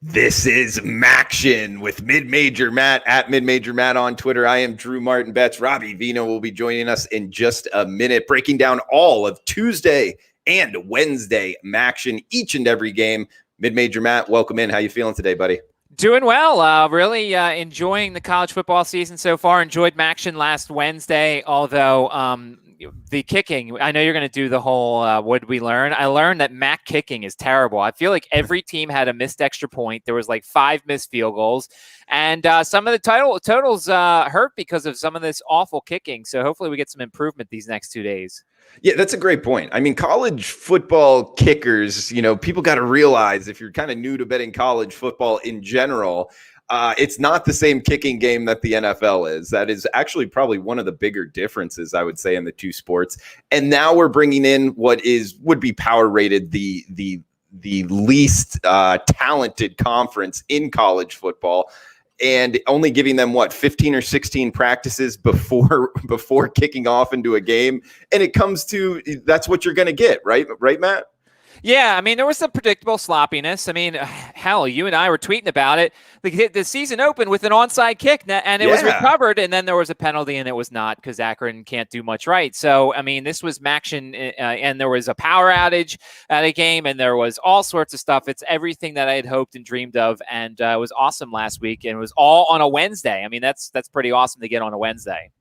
This is MACtion with Mid-Major Matt at Mid-Major Matt on Twitter. I am Drew Martin Betts. Robbie Vino will be joining us in just a minute, breaking down all of Tuesday and Wednesday MACtion, each and every game. Mid-Major Matt, welcome in. How you feeling today, buddy? Doing well. Really enjoying the college football season so far. Enjoyed MACtion last Wednesday, although the kicking, I know you're going to do the whole what did we learn? I learned that MAC kicking is terrible. I feel like every team had a missed extra point. There was like 5 missed field goals. And some of the totals hurt because of some of this awful kicking. So hopefully we get some improvement these next 2 days. Yeah, that's a great point. I mean, college football kickers, people got to realize if you're kind of new to betting college football in general, it's not the same kicking game that the NFL is. That is actually probably one of the bigger differences, I would say, in the two sports. And now we're bringing in what would be power rated the least talented conference in college football, and only giving them 15 or 16 practices before kicking off into a game. And it comes to, that's what you're going to get, right, Matt? Yeah, I mean, there was some predictable sloppiness. I mean, hell, you and I were tweeting about it. The season opened with an onside kick, and it was recovered, and then there was a penalty, and it was not because Akron can't do much right. So, I mean, this was MACtion, and there was a power outage at a game, and there was all sorts of stuff. It's everything that I had hoped and dreamed of, and it was awesome last week, and it was all on a Wednesday. I mean, that's pretty awesome to get on a Wednesday.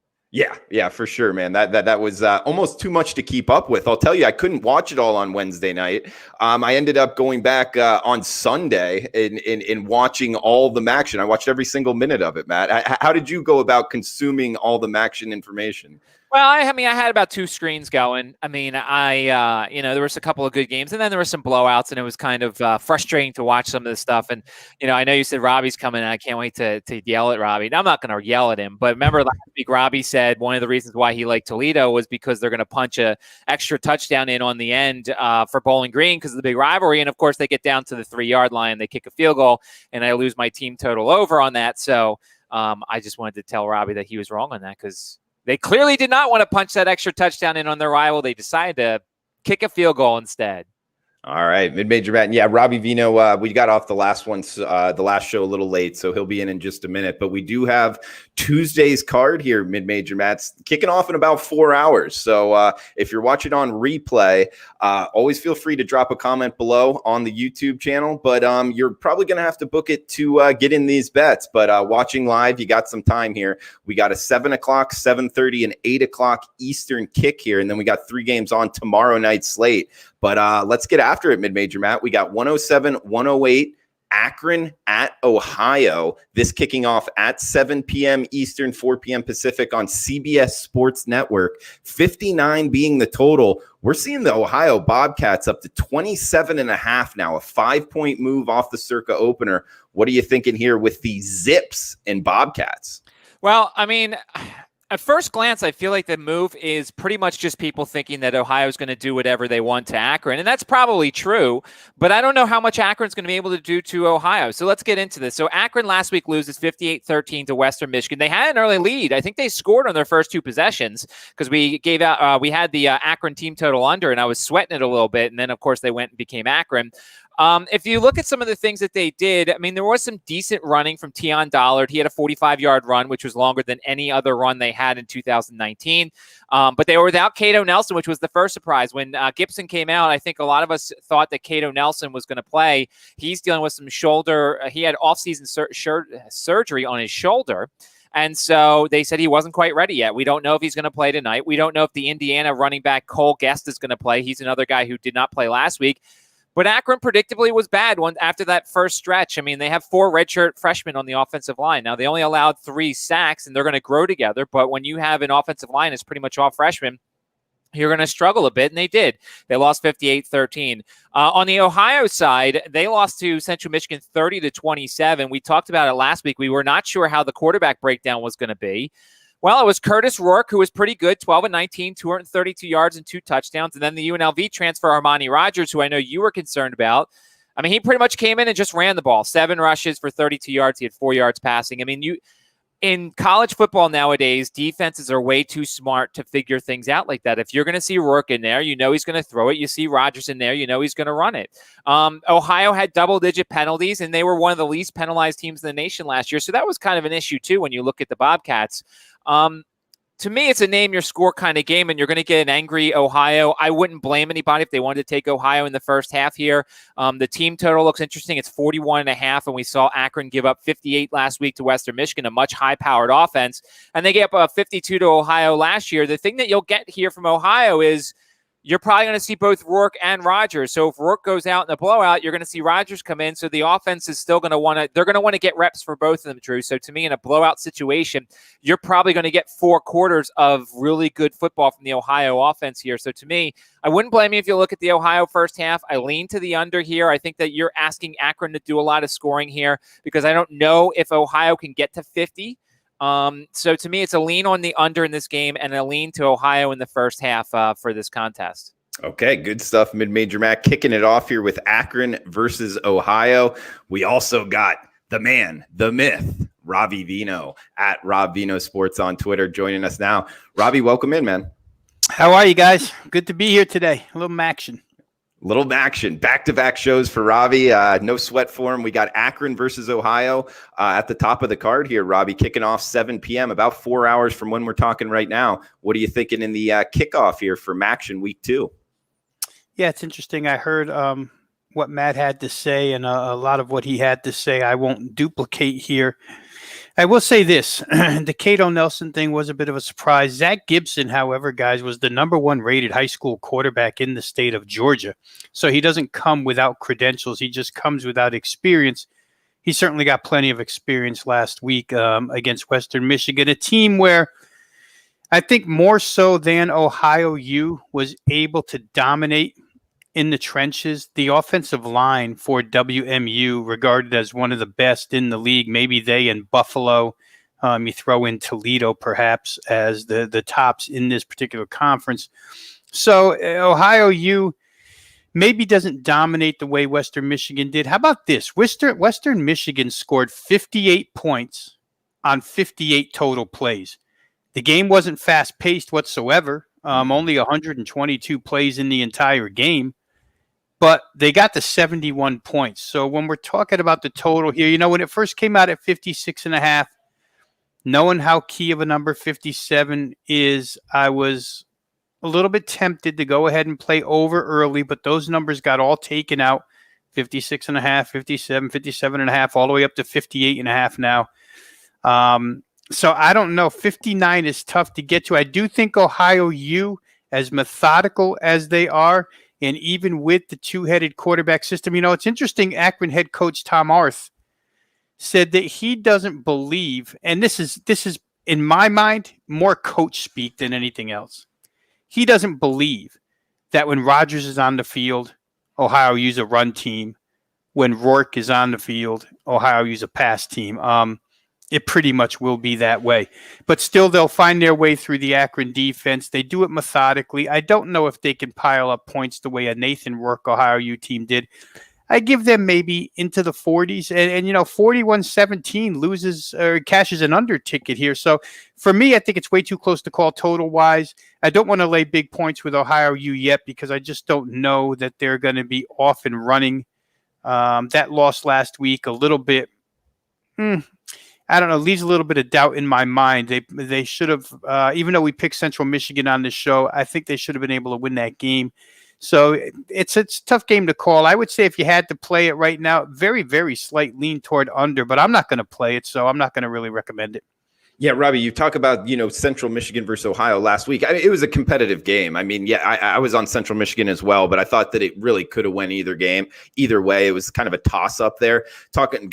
Yeah, for sure, man. That was almost too much to keep up with. I'll tell you, I couldn't watch it all on Wednesday night. I ended up going back on Sunday in watching all the MACtion. I watched every single minute of it, Matt. How did you go about consuming all the MACtion information? Well, I had about 2 screens going. I mean, there was a couple of good games, and then there were some blowouts, and it was kind of frustrating to watch some of this stuff. And, I know you said Robbie's coming, and I can't wait to yell at Robbie. Now, I'm not going to yell at him, but remember last week, Robbie said one of the reasons why he liked Toledo was because they're going to punch a extra touchdown in on the end for Bowling Green because of the big rivalry. And, of course, they get down to the 3-yard line, they kick a field goal, and I lose my team total over on that. So I just wanted to tell Robbie that he was wrong on that because they clearly did not want to punch that extra touchdown in on their rival. They decided to kick a field goal instead. All right, Mid-Major Matt. Yeah, Robbie Vino, we got off the last show a little late, so he'll be in just a minute. But we do have Tuesday's card here, Mid-Major Matt's kicking off in about 4 hours. So if you're watching on replay, always feel free to drop a comment below on the YouTube channel. But you're probably going to have to book it to get in these bets. But watching live, you got some time here. We got a 7 o'clock, 7:30, and 8 o'clock Eastern kick here. And then we got 3 games on tomorrow night slate. But let's get after it, Mid-Major Matt. We got 107, 108, Akron at Ohio. This kicking off at 7 p.m. Eastern, 4 p.m. Pacific on CBS Sports Network. 59 being the total. We're seeing the Ohio Bobcats up to 27.5 now, a 5-point move off the Circa opener. What are you thinking here with the Zips and Bobcats? Well, I mean, at first glance, I feel like the move is pretty much just people thinking that Ohio is going to do whatever they want to Akron. And that's probably true, but I don't know how much Akron's going to be able to do to Ohio. So let's get into this. So Akron last week loses 58-13 to Western Michigan. They had an early lead. I think they scored on their first 2 possessions because we had the Akron team total under, and I was sweating it a little bit. And then, of course, they went and became Akron. If you look at some of the things that they did, I mean, there was some decent running from Tion Dollard. He had a 45-yard run, which was longer than any other run they had in 2019. But they were without Cato Nelson, which was the first surprise. When Gibson came out, I think a lot of us thought that Cato Nelson was going to play. He's dealing with some shoulder. He had off-season surgery on his shoulder. And so they said he wasn't quite ready yet. We don't know if he's going to play tonight. We don't know if the Indiana running back Cole Guest is going to play. He's another guy who did not play last week. But Akron predictably was bad after that first stretch. I mean, they have 4 redshirt freshmen on the offensive line. Now, they only allowed 3 sacks, and they're going to grow together. But when you have an offensive line that's pretty much all freshmen, you're going to struggle a bit, and they did. They lost 58-13. On the Ohio side, they lost to Central Michigan 30-27. We talked about it last week. We were not sure how the quarterback breakdown was going to be. Well, it was Curtis Rourke, who was pretty good, 12-19, 232 yards and 2 touchdowns. And then the UNLV transfer, Armani Rogers, who I know you were concerned about. I mean, he pretty much came in and just ran the ball. 7 rushes for 32 yards. He had 4 yards passing. I mean, in college football nowadays, defenses are way too smart to figure things out like that. If you're going to see Rourke in there, you know he's going to throw it. You see Rodgers in there, you know he's going to run it. Ohio had double-digit penalties, and they were one of the least penalized teams in the nation last year. So that was kind of an issue, too, when you look at the Bobcats. To me, it's a name your score kind of game, and you're going to get an angry Ohio. I wouldn't blame anybody if they wanted to take Ohio in the first half here. The team total looks interesting. It's 41.5, and we saw Akron give up 58 last week to Western Michigan, a much high-powered offense, and they gave up 52 to Ohio last year. The thing that you'll get here from Ohio is you're probably going to see both Rourke and Rodgers. So if Rourke goes out in the blowout, you're going to see Rodgers come in. So the offense is still going to want to, they're going to want to get reps for both of them, Drew. So to me, in a blowout situation, you're probably going to get 4 quarters of really good football from the Ohio offense here. So to me, I wouldn't blame you if you look at the Ohio first half. I lean to the under here. I think that you're asking Akron to do a lot of scoring here because I don't know if Ohio can get to 50. So to me, it's a lean on the under in this game and a lean to Ohio in the first half for this contest. Okay, good stuff. Mid-Major Mac kicking it off here with Akron versus Ohio. We also got the man, the myth, Robbie Vino at Rob Vino Sports on Twitter joining us now. Robbie, welcome in, man. How are you guys? Good to be here today. A little MACtion. Little MACtion, back-to-back shows for Robbie. No sweat for him. We got Akron versus Ohio at the top of the card here, Robbie, kicking off 7 p.m., about 4 hours from when we're talking right now. What are you thinking in the kickoff here for MACtion week 2? Yeah, it's interesting. I heard what Matt had to say, and a lot of what he had to say I won't duplicate here. I will say this. The Cato Nelson thing was a bit of a surprise. Zach Gibson, however, guys, was the #1 rated high school quarterback in the state of Georgia. So he doesn't come without credentials. He just comes without experience. He certainly got plenty of experience last week against Western Michigan, a team where I think more so than Ohio U was able to dominate in the trenches. The offensive line for WMU, regarded as one of the best in the league, maybe they and Buffalo, you throw in Toledo perhaps as the tops in this particular conference. So Ohio U maybe doesn't dominate the way Western Michigan did. How about this? Western Michigan scored 58 points on 58 total plays. The game wasn't fast-paced whatsoever, only 122 plays in the entire game. But they got to 71 points. So when we're talking about the total here, you know, when it first came out at 56.5, knowing how key of a number 57 is, I was a little bit tempted to go ahead and play over early, but those numbers got all taken out. 56.5, 57, 57.5, all the way up to 58.5 now. So I don't know. 59 is tough to get to. I do think Ohio U, as methodical as they are, and even with the two-headed quarterback system, you know, it's interesting. Akron head coach Tom Arth said that he doesn't believe, and this is in my mind more coach speak than anything else. He doesn't believe that when Rodgers is on the field, Ohio use a run team. When Rourke is on the field, Ohio use a pass team. It pretty much will be that way. But still, they'll find their way through the Akron defense. They do it methodically. I don't know if they can pile up points the way a Nathan Rourke Ohio U team did. I give them maybe into the 40s. And you know, 41-17 loses or cashes an under ticket here. So for me, I think it's way too close to call total-wise. I don't want to lay big points with Ohio U yet because I just don't know that they're going to be off and running. That loss last week a little bit I don't know, leaves a little bit of doubt in my mind. They should have, even though we picked Central Michigan on this show, I think they should have been able to win that game. So it's a tough game to call. I would say if you had to play it right now, very, very slight lean toward under, but I'm not going to play it, so I'm not going to really recommend it. Yeah, Robbie, you talk about, Central Michigan versus Ohio last week. I mean, it was a competitive game. I mean, yeah, I was on Central Michigan as well, but I thought that it really could have went either game. Either way, it was kind of a toss-up there. Talking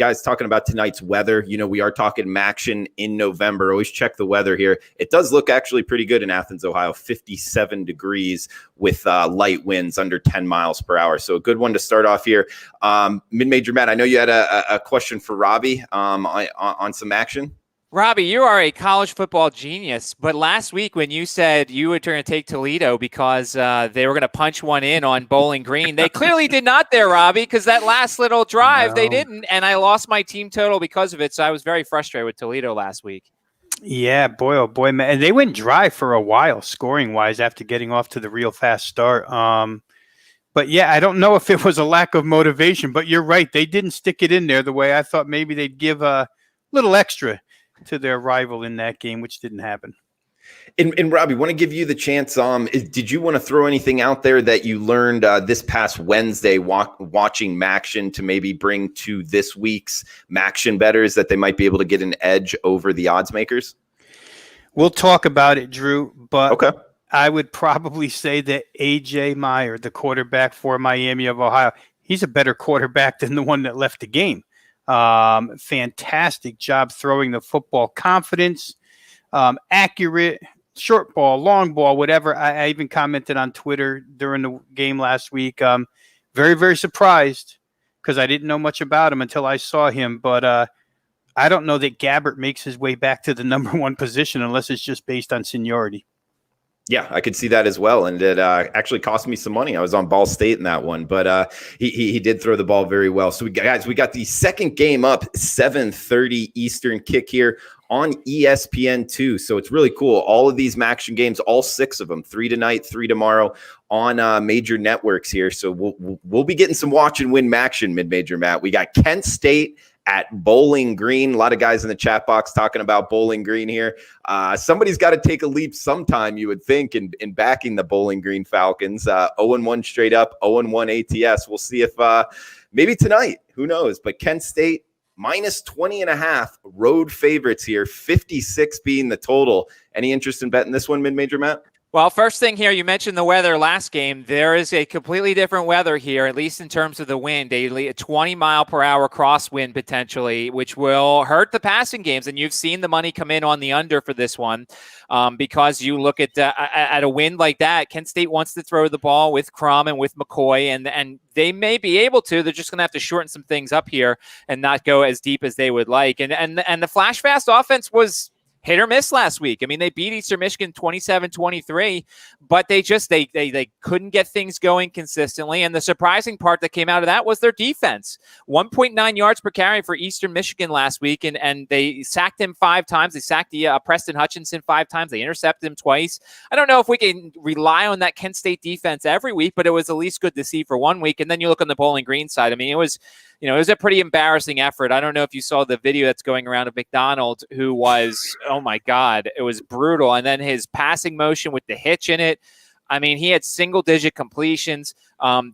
about tonight's weather, we are talking MACtion in November. Always check the weather here. It does look actually pretty good in Athens, Ohio, 57 degrees with light winds under 10 miles per hour. So a good one to start off here. Mid-Major Matt, I know you had a question for Robbie on some MACtion. Robbie, you are a college football genius, but last week when you said you were going to take Toledo because they were going to punch one in on Bowling Green, they clearly did not there, Robbie, because that last little drive, they didn't, and I lost my team total because of it, so I was very frustrated with Toledo last week. Yeah, boy, oh boy, man. And they went dry for a while, scoring wise, after getting off to the real fast start. But yeah, I don't know if it was a lack of motivation, but you're right. They didn't stick it in there the way I thought maybe they'd give a little extra to their rival in that game, which didn't happen. And Robbie, want to give you the chance. Did you want to throw anything out there that you learned this past Wednesday watching MACtion to maybe bring to this week's MACtion bettors that they might be able to get an edge over the odds makers? We'll talk about it, Drew, but okay. I would probably say that A.J. Meyer, the quarterback for Miami of Ohio, he's a better quarterback than the one that left the game. Fantastic job throwing the football, confidence, accurate, short ball, long ball, whatever. I even commented on Twitter during the game last week. Very, very surprised because I didn't know much about him until I saw him. But I don't know that Gabbert makes his way back to the number one position unless it's just based on seniority. Yeah, I could see that as well. And it actually cost me some money. I was on Ball State in that one, but he did throw the ball very well. So we got the second game up, 7:30 Eastern kick here on ESPN2. So it's really cool. All of these MACtion games, all 6 of them, 3 tonight, 3 tomorrow on major networks here. So we'll be getting some watch and win MACtion mid-major, Matt. We got Kent State at Bowling Green. A lot of guys in the chat box talking about Bowling Green here. Somebody's got to take a leap sometime, you would think, in backing the Bowling Green Falcons. 0-1 straight up, 0-1 ATS. We'll see if maybe tonight, who knows? But Kent State minus 20.5 road favorites here, 56 being the total. Any interest in betting this one, mid-major, Matt? Well, first thing here, you mentioned the weather last game. There is a completely different weather here, at least in terms of the wind, a 20-mile-per-hour crosswind potentially, which will hurt the passing games. And you've seen the money come in on the under for this one because you look at a wind like that. Kent State wants to throw the ball with Crum and with McCoy, and they may be able to. They're just going to have to shorten some things up here and not go as deep as they would like. And the flash fast offense was hit or miss last week. I mean, they beat Eastern Michigan 27-23, but they couldn't get things going consistently. And the surprising part that came out of that was their defense. 1.9 yards per carry for Eastern Michigan last week, and they sacked him 5 times. They sacked Preston Hutchinson 5 times. They intercepted him twice. I don't know if we can rely on that Kent State defense every week, but it was at least good to see for one week. And then you look on the Bowling Green side. I mean, it was a pretty embarrassing effort. I don't know if you saw the video that's going around of McDonald, who was, oh my God, it was brutal. And then his passing motion with the hitch in it. I mean, he had single-digit completions.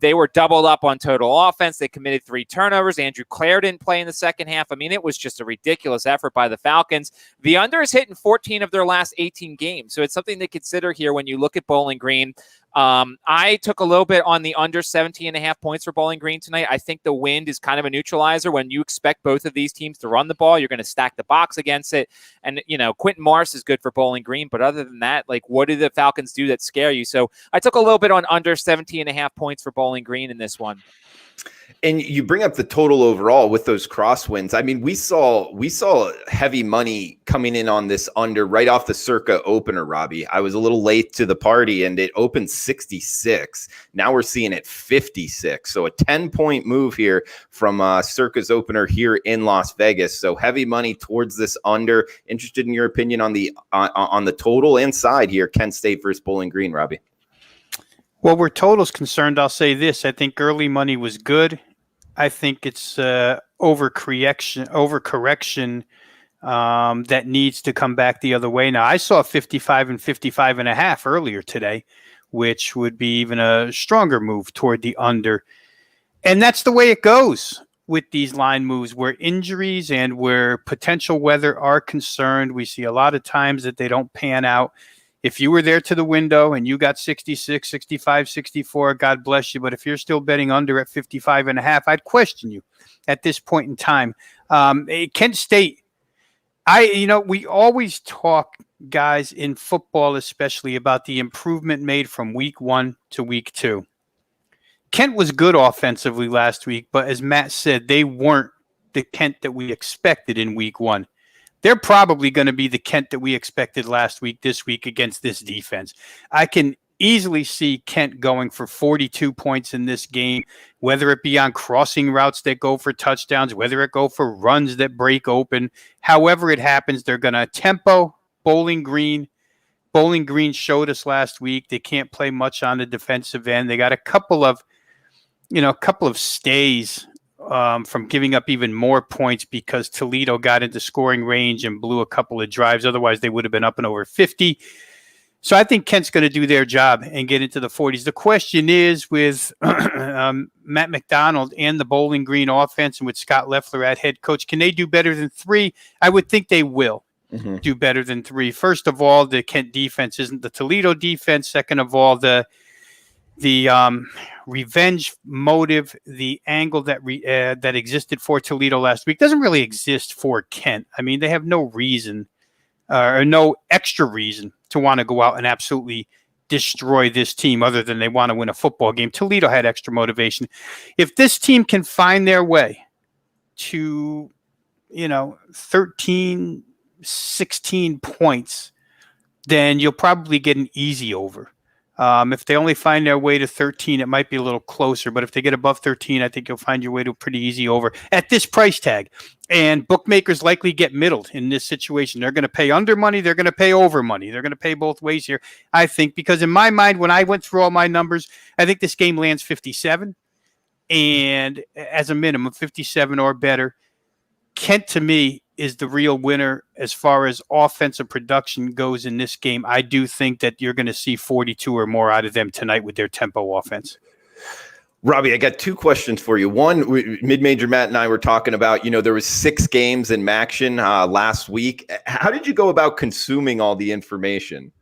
They were doubled up on total offense. They committed 3 turnovers. Andrew Clare didn't play in the second half. I mean, it was just a ridiculous effort by the Falcons. The under is hitting 14 of their last 18 games. So it's something to consider here when you look at Bowling Green. I took a little bit on the under 17.5 points for Bowling Green tonight. I think the wind is kind of a neutralizer. When you expect both of these teams to run the ball, you're going to stack the box against it. And, Quentin Morris is good for Bowling Green. But other than that, what do the Falcons do that scare you? So I took a little bit on under 17.5 points for Bowling Green in this one. And you bring up the total overall with those crosswinds. I mean, we saw heavy money coming in on this under right off the Circa opener, Robbie. I was a little late to the party and it opened 66. Now we're seeing it 56. So a 10-point move here from Circa's opener here in Las Vegas. So heavy money towards this under. Interested in your opinion on the total and side here, Kent State versus Bowling Green, Robbie? Well, where total's concerned, I'll say this. I think early money was good. I think it's overcorrection that needs to come back the other way. Now, I saw 55 and 55.5 earlier today, which would be even a stronger move toward the under. And that's the way it goes with these line moves where injuries and where potential weather are concerned. We see a lot of times that they don't pan out. If you were there to the window and you got 66, 65, 64, God bless you. But if you're still betting under at 55.5, I'd question you at this point in time. Kent State, we always talk, guys, in football especially, about the improvement made from week 1 to week 2. Kent was good offensively last week, but as Matt said, they weren't the Kent that we expected in week 1. They're probably going to be the Kent that we expected last week, this week against this defense. I can easily see Kent going for 42 points in this game, whether it be on crossing routes that go for touchdowns, whether it go for runs that break open. However it happens, they're going to tempo Bowling Green. Bowling Green showed us last week they can't play much on the defensive end. They got a couple of stays from giving up even more points because Toledo got into scoring range and blew a couple of drives. Otherwise, they would have been up and over 50. So I think Kent's going to do their job and get into the 40s. The question is with Matt McDonald and the Bowling Green offense and with Scott Loeffler at head coach, can they do better than 3? I would think they will do better than 3. First of all, the Kent defense isn't the Toledo defense. Second of all, the revenge motive, the angle that existed for Toledo last week doesn't really exist for Kent. I mean, they have no reason or no extra reason to want to go out and absolutely destroy this team other than they want to win a football game. Toledo had extra motivation. If this team can find their way to, 13, 16 points, then you'll probably get an easy over. If they only find their way to 13, it might be a little closer. But if they get above 13, I think you'll find your way to a pretty easy over at this price tag. And bookmakers likely get middled in this situation. They're going to pay under money. They're going to pay over money. They're going to pay both ways here, I think, because in my mind, when I went through all my numbers, I think this game lands 57. And as a minimum, 57 or better. Kent, to me, is the real winner as far as offensive production goes in this game. I do think that you're going to see 42 or more out of them tonight with their tempo offense. Robbie, I got 2 questions for you. One, Mid-Major Matt and I were talking about, there was 6 games in MACtion last week. How did you go about consuming all the information?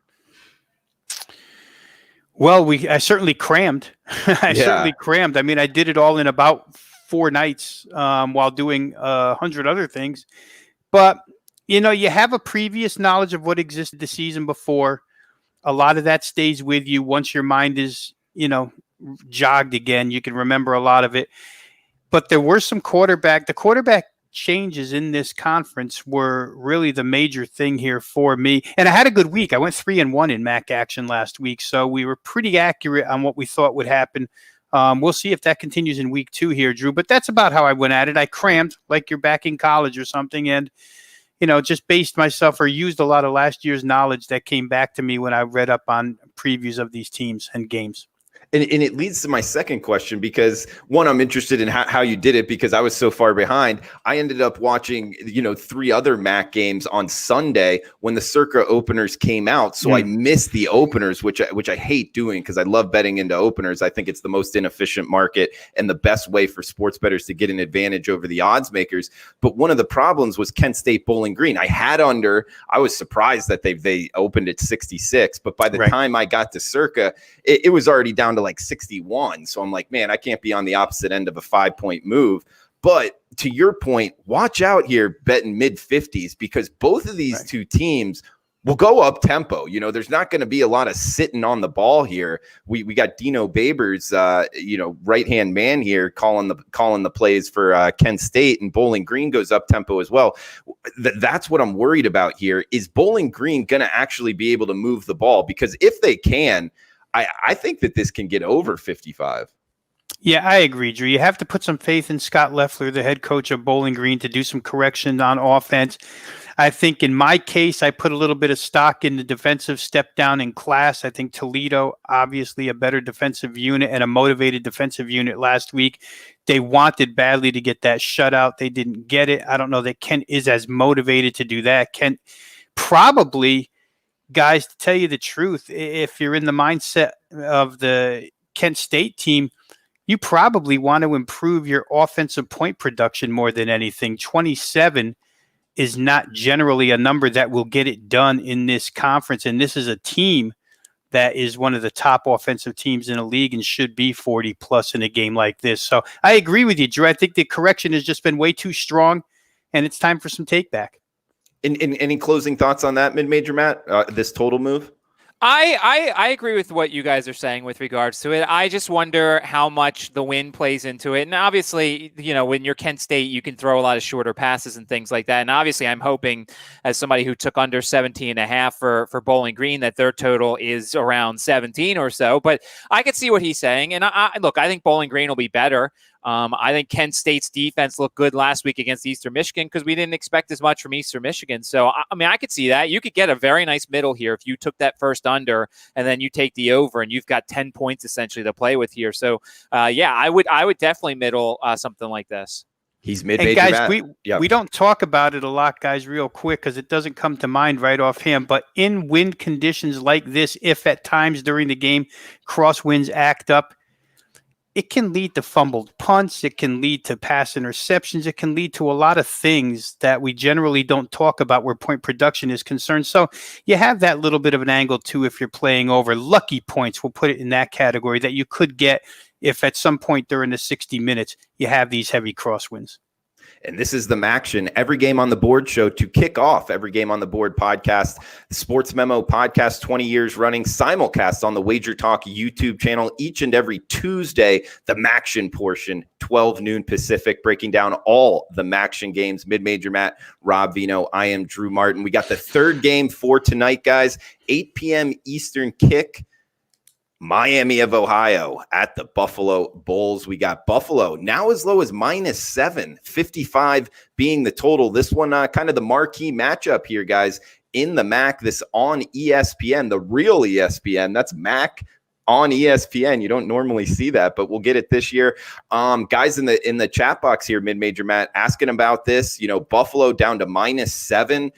Well, I certainly crammed. Certainly crammed. I mean, I did it all in about 4 nights while doing 100 other things. But, you have a previous knowledge of what existed the season before. A lot of that stays with you once your mind is, jogged again. You can remember a lot of it. But there were some the quarterback changes in this conference were really the major thing here for me. And I had a good week. I went 3-1 in MACtion last week. So we were pretty accurate on what we thought would happen. We'll see if that continues in week 2 here, Drew, but that's about how I went at it. I crammed like you're back in college or something and, just based myself or used a lot of last year's knowledge that came back to me when I read up on previews of these teams and games. And it leads to my second question because, one, I'm interested in how you did it because I was so far behind. I ended up watching, 3 other MAC games on Sunday when the Circa openers came out. So I missed the openers, which I hate doing because I love betting into openers. I think it's the most inefficient market and the best way for sports bettors to get an advantage over the odds makers. But one of the problems was Kent State Bowling Green. I had under. I was surprised that they opened at 66. But by the time I got to Circa, it was already down to like 61. So I'm like, man, I can't be on the opposite end of a 5-point move. But to your point, watch out here betting mid-50s because both of these 2 teams will go up tempo. There's not going to be a lot of sitting on the ball here. We got Dino Babers, right-hand man here calling the plays for Kent State, and Bowling Green goes up tempo as well. That's what I'm worried about here. Is Bowling Green going to actually be able to move the ball? Because if they can, I think that this can get over 55. Yeah, I agree, Drew. You have to put some faith in Scott Loeffler, the head coach of Bowling Green, to do some corrections on offense. I think in my case, I put a little bit of stock in the defensive step down in class. I think Toledo, obviously a better defensive unit and a motivated defensive unit last week. They wanted badly to get that shutout. They didn't get it. I don't know that Kent is as motivated to do that. Kent probably, guys, to tell you the truth, if you're in the mindset of the Kent State team, you probably want to improve your offensive point production more than anything. 27 is not generally a number that will get it done in this conference. And this is a team that is one of the top offensive teams in the league and should be 40 plus in a game like this. So I agree with you, Drew. I think the correction has just been way too strong and it's time for some take back. Any closing thoughts on that, Mid-Major Matt, this total move? I agree with what you guys are saying with regards to it. I just wonder how much the wind plays into it. And obviously, when you're Kent State, you can throw a lot of shorter passes and things like that. And obviously, I'm hoping, as somebody who took under 17.5 for Bowling Green, that their total is around 17 or so. But I could see what he's saying. And I think Bowling Green will be better. I think Kent State's defense looked good last week against Eastern Michigan because we didn't expect as much from Eastern Michigan. So, I mean, I could see that. You could get a very nice middle here if you took that first under and then you take the over, and you've got 10 points essentially to play with here. So, yeah, I would definitely middle something like this. He's mid-major. And guys, we don't talk about it a lot, guys, real quick, because it doesn't come to mind right offhand. But in wind conditions like this, if at times during the game crosswinds act up, it can lead to fumbled punts. It can lead to pass interceptions. It can lead to a lot of things that we generally don't talk about where point production is concerned. So you have that little bit of an angle too if you're playing over. Lucky points, we'll put it in that category, that you could get if at some point during the 60 minutes you have these heavy crosswinds. And this is the MACtion Every Game on the Board show to kick off Every Game on the Board podcast, the Sports Memo podcast, 20 years running, simulcast on the WagerTalk YouTube channel each and every Tuesday. The MACtion portion, 12 noon Pacific, breaking down all the MACtion games. Mid-Major Matt, Rob Vino, I am Drew Martin. We got the third game for tonight, guys, 8 p.m. Eastern kick. Miami of Ohio at the Buffalo Bulls. We got Buffalo now as low as -7, 55 being the total. This one kind of the marquee matchup here, guys, in the MAC. This on ESPN, the real ESPN. That's MAC on ESPN. You don't normally see that, but we'll get it this year. Guys in the chat box here, Mid-Major Matt, asking about this. You know, Buffalo down to -7.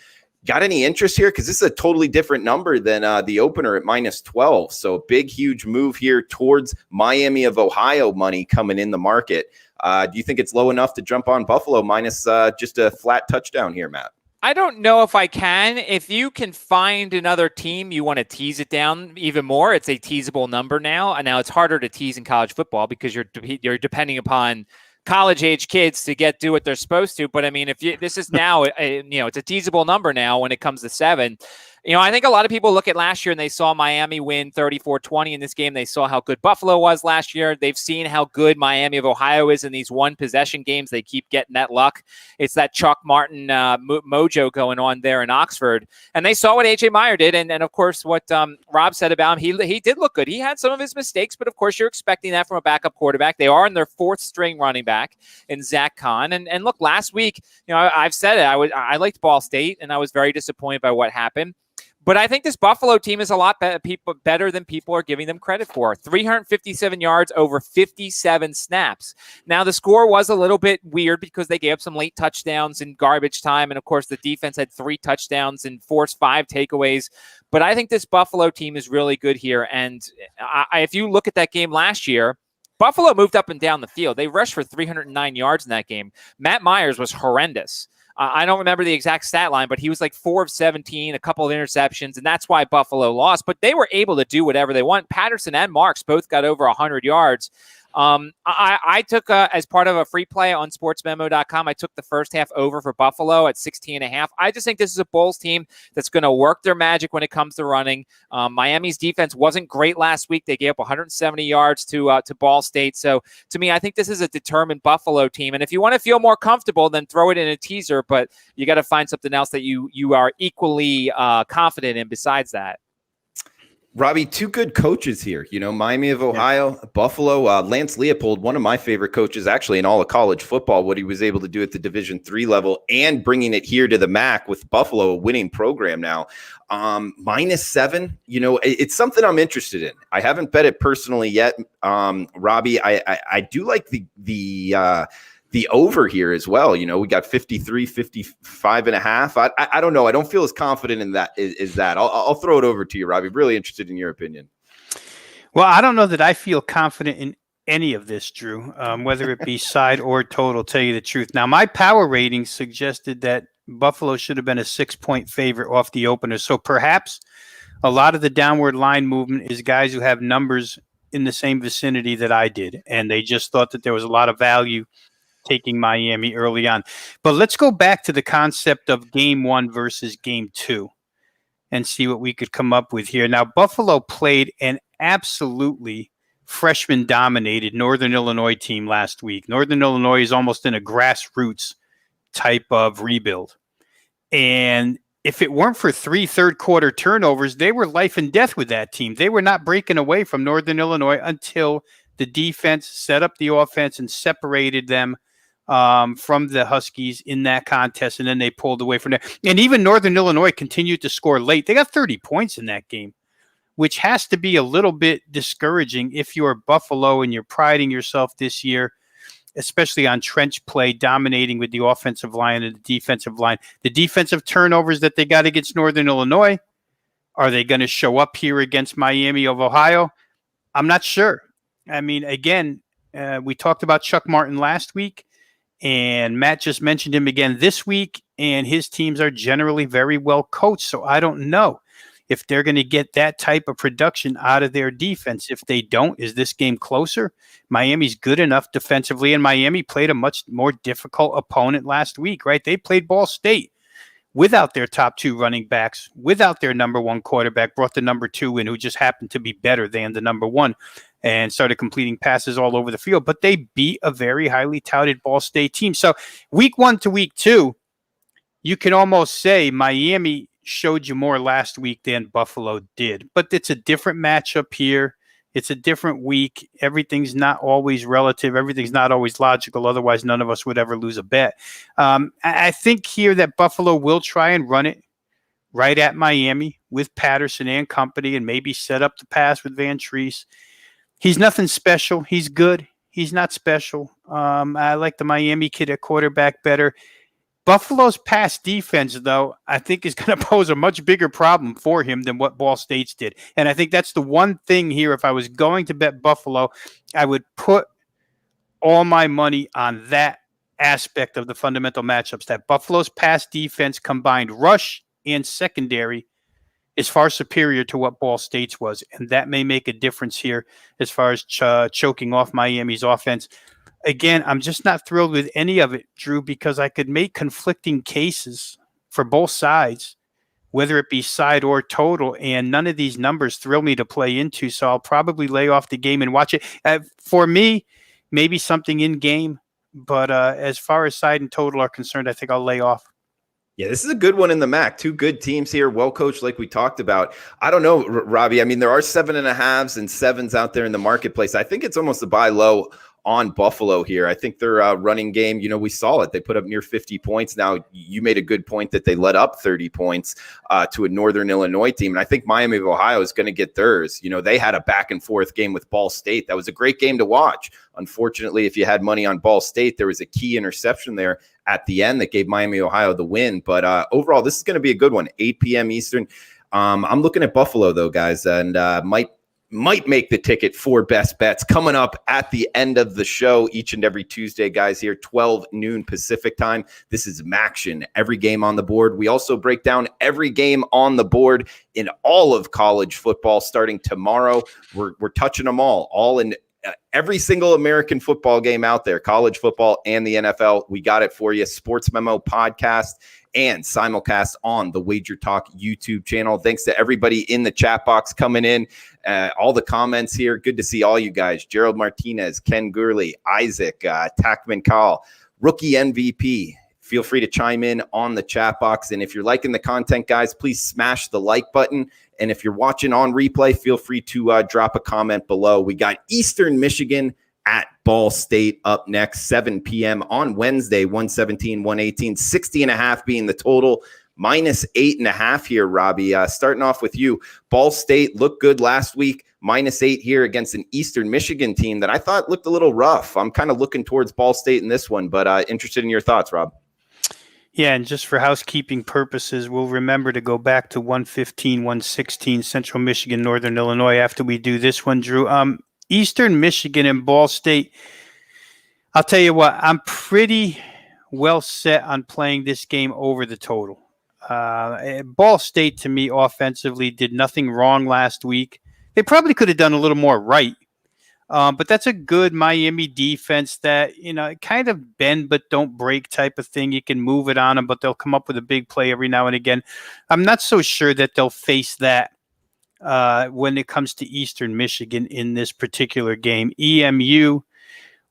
Got any interest here? Because this is a totally different number than the opener at -12. So big, huge move here towards Miami of Ohio money coming in the market. Do you think it's low enough to jump on Buffalo minus just a flat touchdown here, Matt? I don't know if I can. If you can find another team, you want to tease it down even more. It's a teasable number now. And now it's harder to tease in college football because you're depending upon college age kids to do what they're supposed to. But I mean, this is now, it's a teasable number now when it comes to 7. You know, I think a lot of people look at last year and they saw Miami win 34-20 in this game. They saw how good Buffalo was last year. They've seen how good Miami of Ohio is in these one possession games. They keep getting that luck. It's that Chuck Martin mojo going on there in Oxford. And they saw what A.J. Meyer did. And of course, what Rob said about him, he did look good. He had some of his mistakes, but of course, you're expecting that from a backup quarterback. They are in their 4th string running back in Zach Kahn. And look, last week, you know, I've said it. I liked Ball State, and I was very disappointed by what happened. But I think this Buffalo team is a lot better than people are giving them credit for. 357 yards over 57 snaps. Now, the score was a little bit weird because they gave up some late touchdowns in garbage time. And, of course, the defense had 3 touchdowns and forced 5 takeaways. But I think this Buffalo team is really good here. And if you look at that game last year, Buffalo moved up and down the field. They rushed for 309 yards in that game. Matt Myers was horrendous. I don't remember the exact stat line, but he was like 4 of 17, a couple of interceptions, and that's why Buffalo lost. But they were able to do whatever they want. Patterson and Marks both got over 100 yards. I took as part of a free play on sportsmemo.com. I took the first half over for Buffalo at 16.5. I just think this is a Bulls team that's going to work their magic when it comes to running. Miami's defense wasn't great last week. They gave up 170 yards to Ball State. So to me, I think this is a determined Buffalo team. And if you want to feel more comfortable, then throw it in a teaser, but you got to find something else that you are equally confident in besides that. Robbie, 2 good coaches here. You know, Miami of Ohio, Buffalo, Lance Leopold, one of my favorite coaches actually in all of college football, what he was able to do at the Division III level and bringing it here to the MAC with Buffalo, a winning program now. -7, you know, it's something I'm interested in. I haven't bet it personally yet. Robbie, I do like the over here as well. You know, we got 53, 55.5. I don't know. I don't feel as confident in that is that. I'll throw it over to you, Robbie. Really interested in your opinion. Well, I don't know that I feel confident in any of this, Drew, whether it be side or total, tell you the truth. Now, my power rating suggested that Buffalo should have been a 6-point favorite off the opener. So perhaps a lot of the downward line movement is guys who have numbers in the same vicinity that I did. And they just thought that there was a lot of value taking Miami early on. But let's go back to the concept of game 1 versus game 2 and see what we could come up with here. Now, Buffalo played an absolutely freshman-dominated Northern Illinois team last week. Northern Illinois is almost in a grassroots type of rebuild. And if it weren't for 3 third-quarter turnovers, they were life and death with that team. They were not breaking away from Northern Illinois until the defense, set up the offense, and separated them from the Huskies in that contest, and then they pulled away from there. And even Northern Illinois continued to score late. They got 30 points in that game, which has to be a little bit discouraging if you're Buffalo and you're priding yourself this year, especially on trench play, dominating with the offensive line and the defensive line. The defensive turnovers that they got against Northern Illinois, are they going to show up here against Miami of Ohio? I'm not sure. I mean, again, we talked about Chuck Martin last week, and Matt just mentioned him again this week, and his teams are generally very well coached. So I don't know if they're going to get that type of production out of their defense. If they don't, is this game closer? Miami's good enough defensively, and Miami played a much more difficult opponent last week, right? They played Ball State without their top 2 running backs, without their number 1 quarterback, brought the number 2 in, who just happened to be better than the number 1, and started completing passes all over the field. But they beat a very highly touted Ball State team. So week 1 to week 2, you can almost say Miami showed you more last week than Buffalo did. But it's a different matchup here. It's a different week. Everything's not always relative. Everything's not always logical. Otherwise, none of us would ever lose a bet. I think here that Buffalo will try and run it right at Miami with Patterson and company, and maybe set up the pass with Van Treese. He's nothing special. He's good. He's not special. I like the Miami kid at quarterback better. Buffalo's pass defense, though, I think is going to pose a much bigger problem for him than what Ball State's did. And I think that's the one thing here. If I was going to bet Buffalo, I would put all my money on that aspect of the fundamental matchups, that Buffalo's pass defense combined rush and secondary is far superior to what Ball State's was. And that may make a difference here as far as choking off Miami's offense. Again, I'm just not thrilled with any of it, Drew, because I could make conflicting cases for both sides, whether it be side or total, and none of these numbers thrill me to play into, so I'll probably lay off the game and watch it. For me, maybe something in game, but as far as side and total are concerned, I think I'll lay off. Yeah, this is a good one in the MAC. 2 good teams here, well coached, like we talked about. I don't know, Robbie. I mean, there are 7.5s and 7s out there in the marketplace. I think it's almost a buy low on Buffalo here. I think their running game, we saw it. They put up near 50 points. Now, you made a good point that they let up 30 points to a Northern Illinois team. And I think Miami of Ohio is going to get theirs. They had a back and forth game with Ball State. That was a great game to watch. Unfortunately, if you had money on Ball State, there was a key interception there at the end that gave Miami, Ohio the win. But overall, this is going to be a good one. 8 p.m. Eastern. I'm looking at Buffalo, though, guys, and might make the ticket for best bets coming up at the end of the show each and every Tuesday, guys, here, 12 noon Pacific time. This is MACtion, every game on the board. We also break down every game on the board in all of college football starting tomorrow. We're touching them all in every single American football game out there, college football and the NFL. We got it for you. Sports Memo podcast and simulcast on the WagerTalk YouTube channel. Thanks to everybody in the chat box coming in. All the comments here. Good to see all you guys. Gerald Martinez, Ken Gurley, Isaac, Tackman Call, Rookie MVP. Feel free to chime in on the chat box. And if you're liking the content, guys, please smash the like button. And if you're watching on replay, feel free to drop a comment below. We got Eastern Michigan at Ball State up next, 7 p.m. on Wednesday, 117, 118, 60.5 being the total, minus 8.5 here, Robbie. Starting off with you, Ball State looked good last week, minus 8 here against an Eastern Michigan team that I thought looked a little rough. I'm kind of looking towards Ball State in this one, but interested in your thoughts, Rob. Yeah, and just for housekeeping purposes, we'll remember to go back to 115, 116, Central Michigan, Northern Illinois after we do this one, Drew. Eastern Michigan and Ball State, I'll tell you what, I'm pretty well set on playing this game over the total. Ball State, to me, offensively, did nothing wrong last week. They probably could have done a little more right. But that's a good Miami defense that, kind of bend but don't break type of thing. You can move it on them, but they'll come up with a big play every now and again. I'm not so sure that they'll face that when it comes to Eastern Michigan in this particular game. EMU,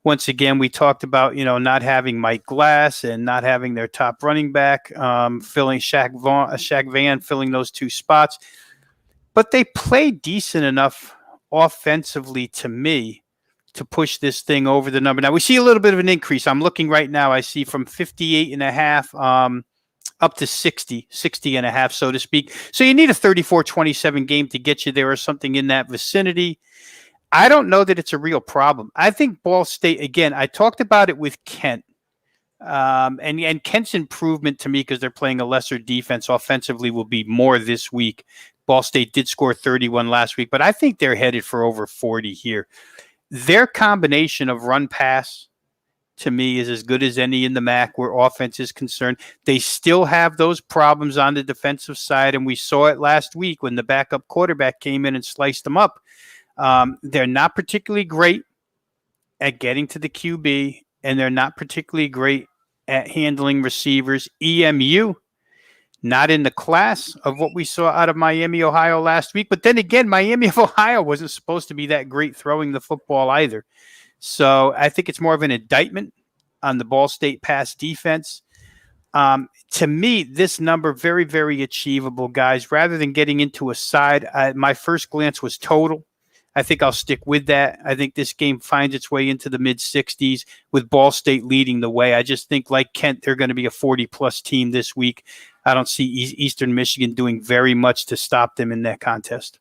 once again, we talked about, not having Mike Glass and not having their top running back, filling Shaq Van filling those 2 spots. But they played decent enough offensively to me to push this thing over the number. Now we see a little bit of an increase. I'm looking right now. I see from 58.5 up to 60.5, so to speak. So you need a 34-27 game to get you there or something in that vicinity. I don't know that it's a real problem. I think Ball State, again, I talked about it with Kent. And Kent's improvement to me, because they're playing a lesser defense offensively, will be more this week. Ball State did score 31 last week, but I think they're headed for over 40 here. Their combination of run pass, to me, is as good as any in the MAC where offense is concerned. They still have those problems on the defensive side, and we saw it last week when the backup quarterback came in and sliced them up. They're not particularly great at getting to the QB, and they're not particularly great at handling receivers. EMU, not in the class of what we saw out of Miami, Ohio last week. But then again, Miami of Ohio wasn't supposed to be that great throwing the football either. So I think it's more of an indictment on the Ball State pass defense. To me, this number, very, very achievable, guys. Rather than getting into a side, my first glance was total. I think I'll stick with that. I think this game finds its way into the mid-60s with Ball State leading the way. I just think, like Kent, they're going to be a 40-plus team this week. I don't see Eastern Michigan doing very much to stop them in that contest.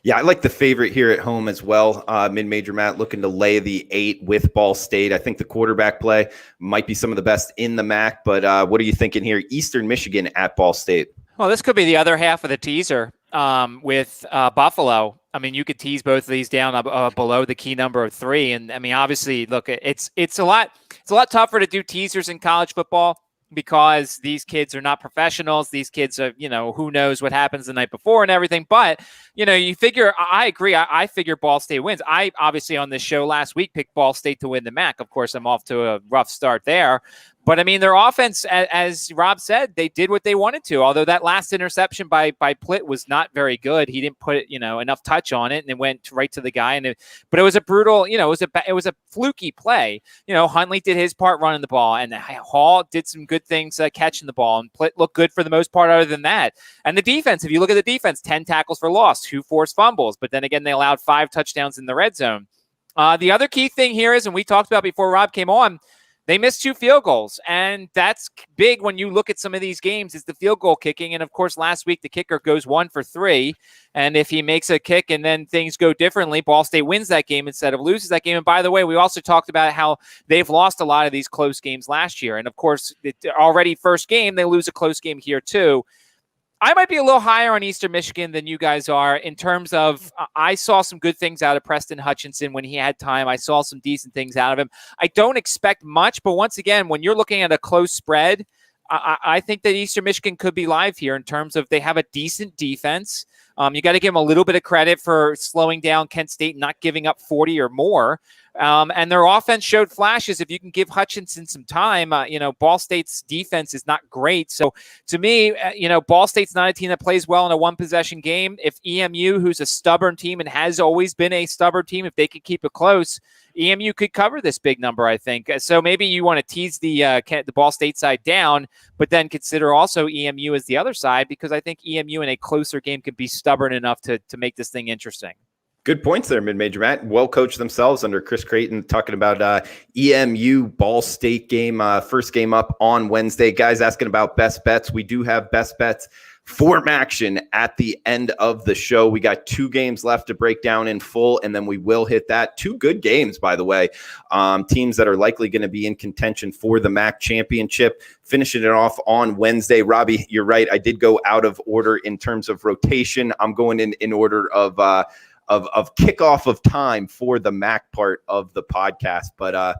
Yeah, I like the favorite here at home as well. Mid-major Matt looking to lay the 8 with Ball State. I think the quarterback play might be some of the best in the MAC, but what are you thinking here? Eastern Michigan at Ball State. Well, this could be the other half of the teaser with Buffalo. I mean, you could tease both of these down below the key number of 3. And I mean, obviously, look, it's a lot tougher to do teasers in college football because these kids are not professionals. These kids are, who knows what happens the night before and everything. But, you figure, I agree. I figure Ball State wins. I obviously on this show last week picked Ball State to win the MAC. Of course, I'm off to a rough start there. But, I mean, their offense, as Rob said, they did what they wanted to. Although that last interception by Plitt was not very good. He didn't put, enough touch on it, and it went right to the guy. But it was a brutal, it was a fluky play. Huntley did his part running the ball, and Hall did some good things catching the ball, and Plitt looked good for the most part other than that. And the defense, if you look at the defense, 10 tackles for loss, 2 forced fumbles. But then again, they allowed 5 touchdowns in the red zone. The other key thing here is, and we talked about before Rob came on, they missed 2 field goals, and that's big when you look at some of these games is the field goal kicking. And, of course, last week the kicker goes 1 for 3, and if he makes a kick and then things go differently, Ball State wins that game instead of loses that game. And, by the way, we also talked about how they've lost a lot of these close games last year. And, of course, already first game, they lose a close game here too. I might be a little higher on Eastern Michigan than you guys are in terms of I saw some good things out of Preston Hutchinson when he had time. I saw some decent things out of him. I don't expect much, but once again, when you're looking at a close spread, I think that Eastern Michigan could be live here in terms of they have a decent defense. You got to give them a little bit of credit for slowing down Kent State, not giving up 40 or more. And their offense showed flashes. If you can give Hutchinson some time, Ball State's defense is not great. So to me, Ball State's not a team that plays well in a one-possession game. If EMU, who's a stubborn team and has always been a stubborn team, if they could keep it close, EMU could cover this big number, I think. So maybe you want to tease the Ball State side down, but then consider also EMU as the other side, because I think EMU in a closer game could be stubborn enough to make this thing interesting. Good points there, Mid-Major Matt. Well coached themselves under Chris Creighton, talking about EMU Ball State game, first game up on Wednesday. Guys asking about best bets. We do have best bets for MACtion at the end of the show. We got 2 games left to break down in full, and then we will hit that. 2 good games, by the way. Teams that are likely going to be in contention for the MAC championship. Finishing it off on Wednesday. Robbie, you're right. I did go out of order in terms of rotation. I'm going in order of kickoff of time for the MAC part of the podcast. But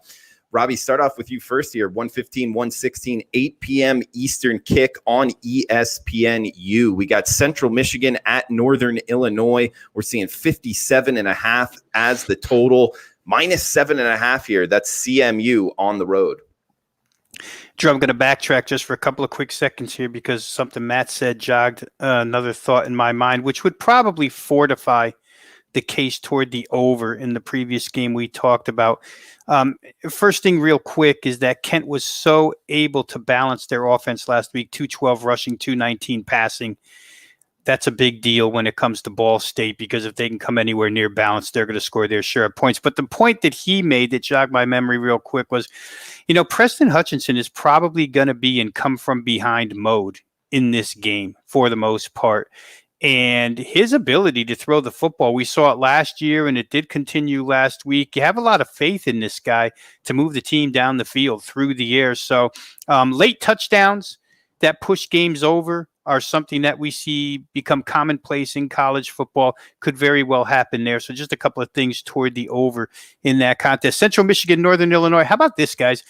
Robbie, start off with you first here. 1:15, 1:16, 8 p.m. Eastern kick on ESPNU. We got Central Michigan at Northern Illinois. We're seeing 57.5 as the total. -7.5 here. That's CMU on the road. Drew, I'm going to backtrack just for a couple of quick seconds here because something Matt said jogged another thought in my mind, which would probably fortify the case toward the over in the previous game we talked about. First thing real quick is that Kent was so able to balance their offense last week, 212 rushing, 219 passing. That's a big deal when it comes to Ball State, because if they can come anywhere near balance, they're going to score their share of points. But the point that he made that jogged my memory real quick was, Preston Hutchinson is probably going to be in come from behind mode in this game for the most part. And his ability to throw the football, we saw it last year and it did continue last week. You have a lot of faith in this guy to move the team down the field through the air. So late touchdowns that push games over are something that we see become commonplace in college football. Could very well happen there. So just a couple of things toward the over in that contest. Central Michigan, Northern Illinois. How about this, guys?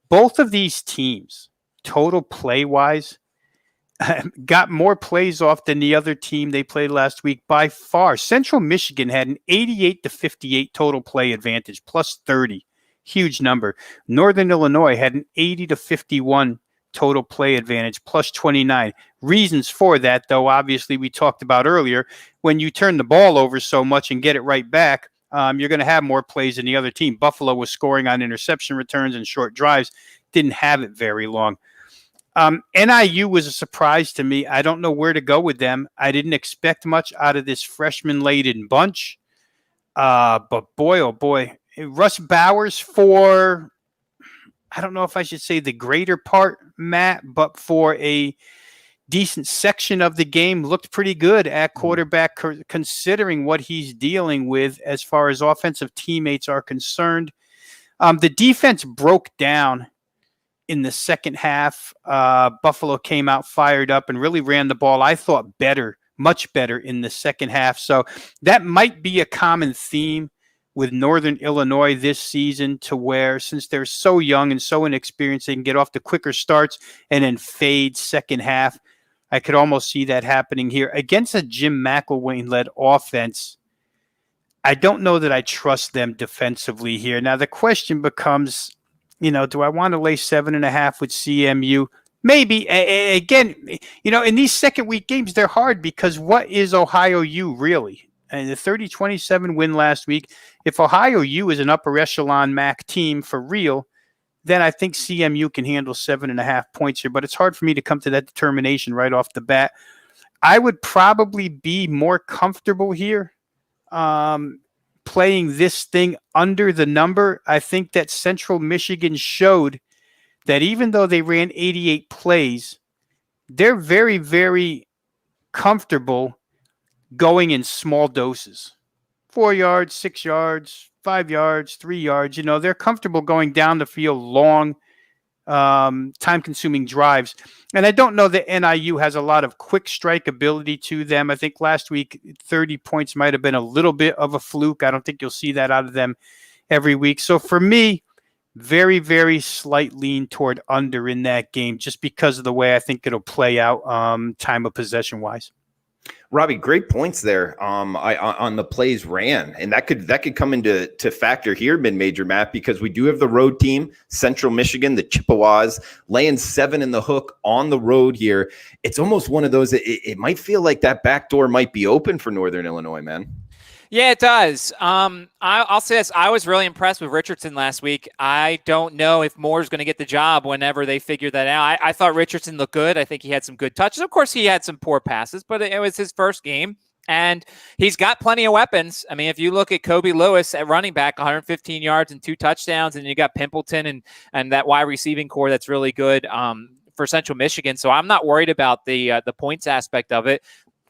Both of these teams, total play-wise, got more plays off than the other team they played last week by far. Central Michigan had an 88-58 total play advantage, plus 30. Huge number. Northern Illinois had an 80-51 total play advantage, plus 29. Reasons for that, though, obviously, we talked about earlier. When you turn the ball over so much and get it right back, you're going to have more plays than the other team. Buffalo was scoring on interception returns and short drives, didn't have it very long. NIU was a surprise to me. I don't know where to go with them. I didn't expect much out of this freshman-laden bunch. But boy, oh boy, Russ Bowers for, I don't know if I should say the greater part, Matt, but for a decent section of the game, looked pretty good at quarterback, considering what he's dealing with as far as offensive teammates are concerned. The defense broke down in the second half. Buffalo came out fired up and really ran the ball, I thought, better, much better in the second half. So that might be a common theme with Northern Illinois this season, to where, since they're so young and so inexperienced, they can get off to quicker starts and then fade second half. I could almost see that happening here against a Jim McElwain-led offense. I don't know that I trust them defensively here. Now, the question becomes, do I want to lay 7.5 with CMU? Maybe. Again, in these second week games, they're hard because what is Ohio U really? And the 30-27 win last week. If Ohio U is an upper echelon MAC team for real, then I think CMU can handle 7.5 points here. But it's hard for me to come to that determination right off the bat. I would probably be more comfortable here playing this thing under the number. I think that Central Michigan showed that even though they ran 88 plays, they're very, very comfortable going in small doses. 4 yards, 6 yards, 5 yards, 3 yards. They're comfortable going down the field long, time-consuming drives. And I don't know that NIU has a lot of quick strike ability to them. I think last week 30 points might have been a little bit of a fluke. I don't think you'll see that out of them every week. So for me, very, very slight lean toward under in that game, just because of the way I think it'll play out time of possession-wise. Robbie, great points there on the plays ran, and that could come into factor here, mid-major, Matt, because we do have the road team, Central Michigan, the Chippewas, laying 7 in the hook on the road here. It's almost one of those, it might feel like that back door might be open for Northern Illinois, man. Yeah, it does. I'll say this. I was really impressed with Richardson last week. I don't know if Moore's going to get the job whenever they figure that out. I thought Richardson looked good. I think he had some good touches. Of course, he had some poor passes, but it was his first game, and he's got plenty of weapons. I mean, if you look at Kobe Lewis at running back, 115 yards and 2 touchdowns, and you got Pimpleton and that wide receiving core that's really good for Central Michigan. So I'm not worried about the points aspect of it.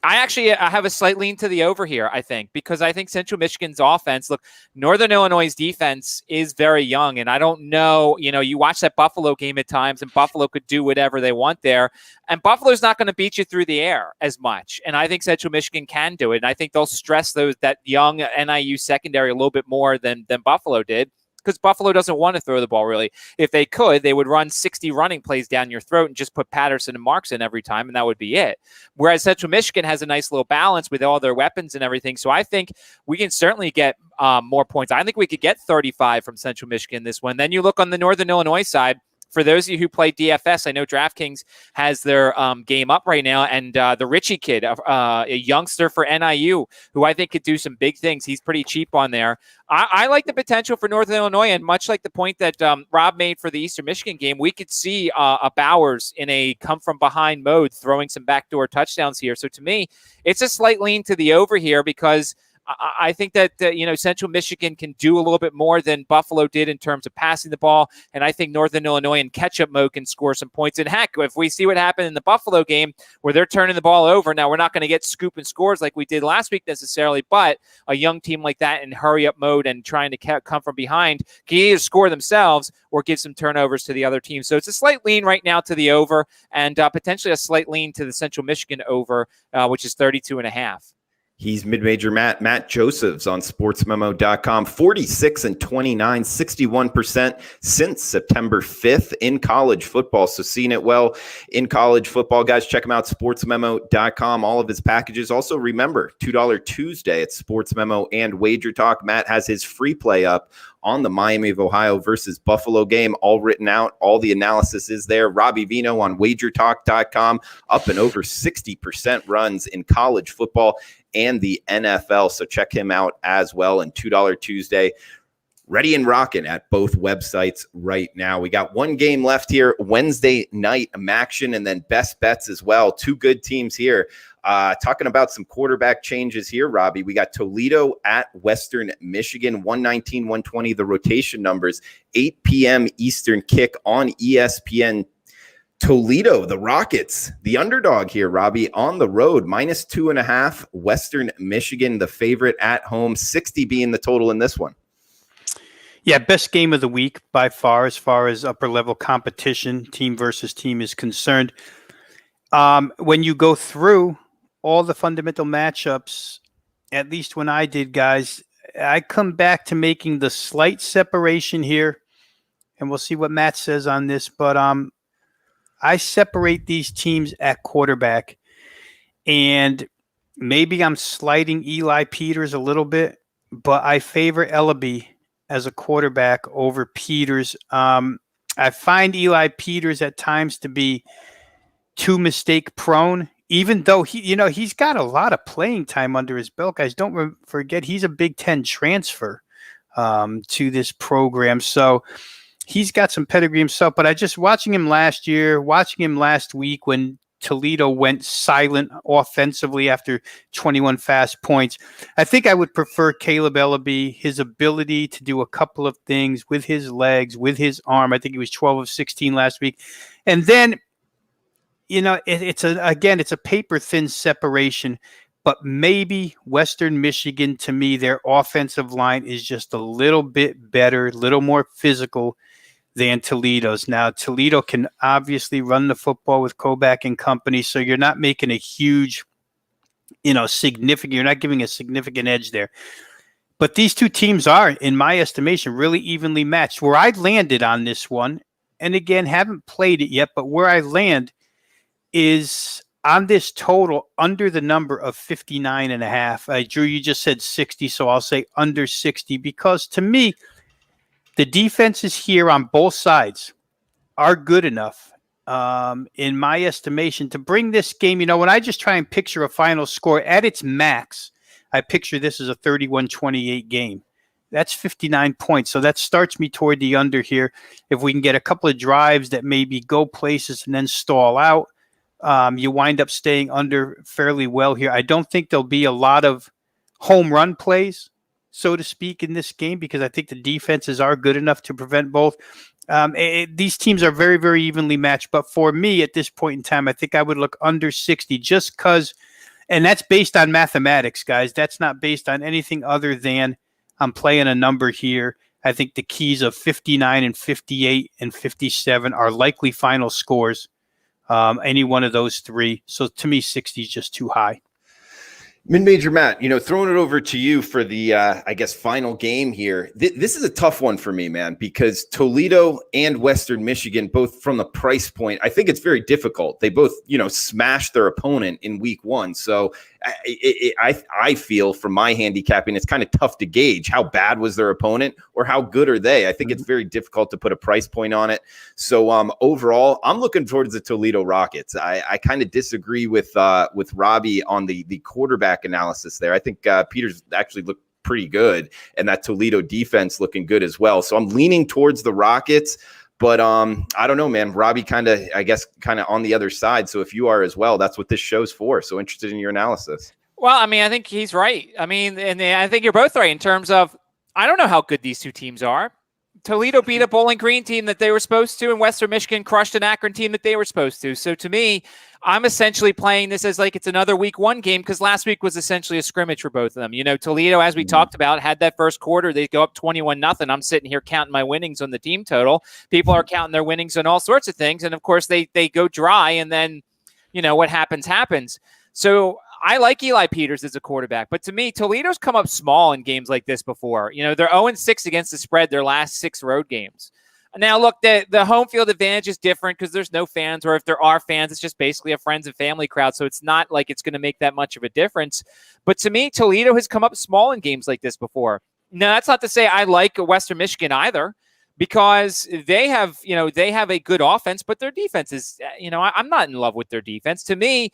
I have a slight lean to the over here, I think, because I think Central Michigan's offense, look, Northern Illinois' defense is very young, and I don't know, you watch that Buffalo game at times, and Buffalo could do whatever they want there, and Buffalo's not going to beat you through the air as much, and I think Central Michigan can do it, and I think they'll stress that young NIU secondary a little bit more than Buffalo did, because Buffalo doesn't want to throw the ball, really. If they could, they would run 60 running plays down your throat and just put Patterson and Marks in every time, and that would be it. Whereas Central Michigan has a nice little balance with all their weapons and everything. So I think we can certainly get more points. I think we could get 35 from Central Michigan this one. Then you look on the Northern Illinois side, for those of you who play DFS, I know DraftKings has their game up right now, and the Richie kid, a youngster for NIU, who I think could do some big things. He's pretty cheap on there. I like the potential for Northern Illinois, and much like the point that Rob made for the Eastern Michigan game, we could see a Bowers in a come-from-behind mode throwing some backdoor touchdowns here. So to me, it's a slight lean to the over here because I think that Central Michigan can do a little bit more than Buffalo did in terms of passing the ball, and I think Northern Illinois in catch-up mode can score some points. And heck, if we see what happened in the Buffalo game where they're turning the ball over, now we're not going to get scoop and scores like we did last week necessarily, but a young team like that in hurry-up mode and trying to come from behind can either score themselves or give some turnovers to the other team. So it's a slight lean right now to the over, and potentially a slight lean to the Central Michigan over, which is 32.5. He's mid-major Matt Josephs on sportsmemo.com. 46 and 29, 61% since September 5th in college football. So seeing it well in college football, guys. Check him out, sportsmemo.com. All of his packages. Also remember, $2 Tuesday at SportsMemo and WagerTalk. Matt has his free play up on the Miami of Ohio versus Buffalo game, all written out. All the analysis is there. Robbie Vino on WagerTalk.com, up and over 60% runs in college football and the NFL. So check him out as well. And $2 Tuesday, ready and rocking at both websites right now. We got one game left here, Wednesday night MACtion, and then best bets as well. Two good teams here. Talking about some quarterback changes here, Robbie. We got Toledo at Western Michigan, 119-120, the rotation numbers, 8 p.m. Eastern kick on ESPN. Toledo, the Rockets, the underdog here, Robbie, on the road, -2.5. Western Michigan, the favorite at home, 60 being the total in this one. Yeah, best game of the week by far as upper-level competition, team versus team is concerned. When you go through all the fundamental matchups, at least when I did, guys, I come back to making the slight separation here, and we'll see what Matt says on this, but I separate these teams at quarterback, and maybe I'm sliding Eli Peters a little bit, but I favor Ellaby as a quarterback over Peters. I find Eli Peters at times to be too mistake prone, even though he's got a lot of playing time under his belt. Guys, don't forget he's a Big Ten transfer to this program, so he's got some pedigree himself. But I just watching him last year, watching him last week when Toledo went silent offensively after 21 fast points, I think I would prefer Caleb Ellaby, his ability to do a couple of things with his legs, with his arm. I think he was 12 of 16 last week. And then, it's a paper thin separation, but maybe Western Michigan, to me, their offensive line is just a little bit better, a little more physical than Toledo's. Now, Toledo can obviously run the football with Kovac and company, so you're not making a huge, significant, you're not giving a significant edge there. But these two teams are, in my estimation, really evenly matched. Where I landed on this one, and again, haven't played it yet, but where I land is on this total under the number of 59.5. Drew, you just said 60, so I'll say under 60, because to me, the defenses here on both sides are good enough, in my estimation, to bring this game. When I just try and picture a final score at its max, I picture this as a 31-28 game. That's 59 points. So that starts me toward the under here. If we can get a couple of drives that maybe go places and then stall out, you wind up staying under fairly well here. I don't think there'll be a lot of home run plays, so to speak, in this game, because I think the defenses are good enough to prevent both. These teams are very, very evenly matched. But for me at this point in time, I think I would look under 60 just because, and that's based on mathematics, guys. That's not based on anything other than I'm playing a number here. I think the keys of 59 and 58 and 57 are likely final scores. Any one of those three. So to me, 60 is just too high. Mid-Major Matt, throwing it over to you for the, I guess, final game here. This is a tough one for me, man, because Toledo and Western Michigan, both from the price point, I think it's very difficult. They both, smashed their opponent in week one. So I feel from my handicapping, it's kind of tough to gauge how bad was their opponent or how good are they. I think it's very difficult to put a price point on it. So overall, I'm looking towards the Toledo Rockets. I kind of disagree with Robbie on the quarterback analysis there. I think Peters actually looked pretty good, and that Toledo defense looking good as well. So I'm leaning towards the Rockets. But I don't know, man. Robbie kind of on the other side. So if you are as well, that's what this show's for. So interested in your analysis. Well, I mean, I think he's right. I mean, and I think you're both right in terms of I don't know how good these two teams are. Toledo beat a Bowling Green team that they were supposed to, and Western Michigan crushed an Akron team that they were supposed to. So to me, I'm essentially playing this as like it's another week one game because last week was essentially a scrimmage for both of them. Toledo, as we talked about, had that first quarter. They go up 21-0. I'm sitting here counting my winnings on the team total. People are counting their winnings on all sorts of things. And, of course, they go dry, and then, what happens. So I like Eli Peters as a quarterback, but to me, Toledo's come up small in games like this before. They're 0-6 against the spread their last 6 road games. Now, look, the home field advantage is different because there's no fans, or if there are fans, it's just basically a friends and family crowd, so it's not like it's going to make that much of a difference. But to me, Toledo has come up small in games like this before. Now, that's not to say I like Western Michigan either, because they have a good offense, but their defense is, I'm not in love with their defense. To me,